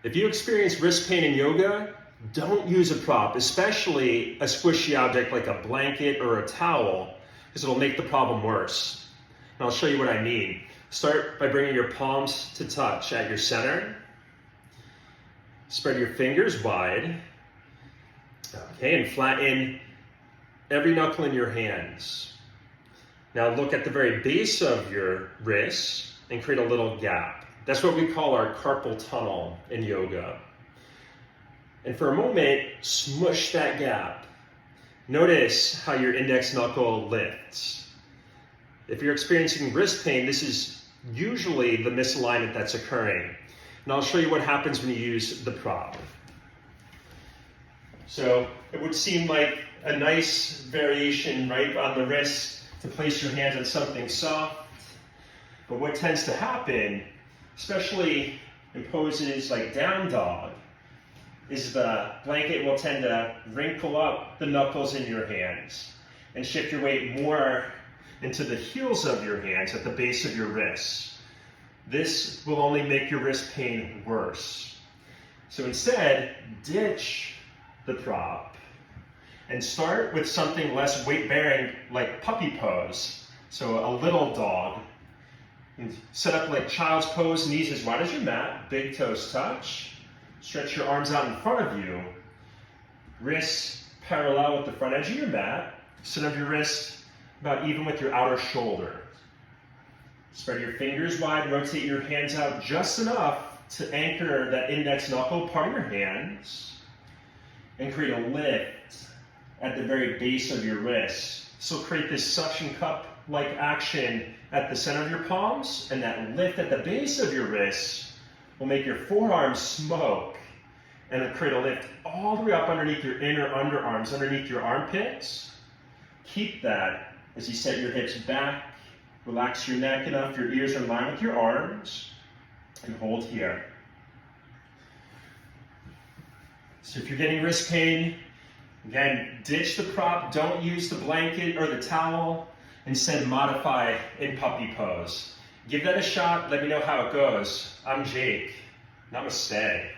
If you experience wrist pain in yoga, don't use a prop, especially a squishy object like a blanket or a towel, because it'll make the problem worse. And I'll show you what I mean. Start by bringing your palms to touch at your center. Spread your fingers wide. Okay, and flatten every knuckle in your hands. Now look at the very base of your wrist and create a little gap. That's what we call our carpal tunnel in yoga. And for a moment, smush that gap. Notice how your index knuckle lifts. If you're experiencing wrist pain, this is usually the misalignment that's occurring. And I'll show you what happens when you use the prop. So it would seem like a nice variation, right, on the wrist to place your hands on something soft. But what tends to happen, especially in poses like down dog, is the blanket will tend to wrinkle up the knuckles in your hands and shift your weight more into the heels of your hands at the base of your wrists. This will only make your wrist pain worse. So instead, ditch the prop and start with something less weight-bearing like puppy pose. So a little dog. And set up like child's pose, knees as wide as your mat, big toes touch. Stretch your arms out in front of you. Wrists parallel with the front edge of your mat. Center of your wrist about even with your outer shoulder. Spread your fingers wide, rotate your hands out just enough to anchor that index knuckle part of your hands and create a lift at the very base of your wrist. So create this suction cup-like action at the center of your palms, and that lift at the base of your wrist will make your forearms smoke and it'll create a lift all the way up underneath your inner underarms, underneath your armpits. Keep that as you set your hips back, relax your neck enough, your ears are in line with your arms, and hold here. So if you're getting wrist pain, again, ditch the prop, don't use the blanket or the towel, instead modify in puppy pose. Give that a shot, let me know how it goes. I'm Jake. Namaste.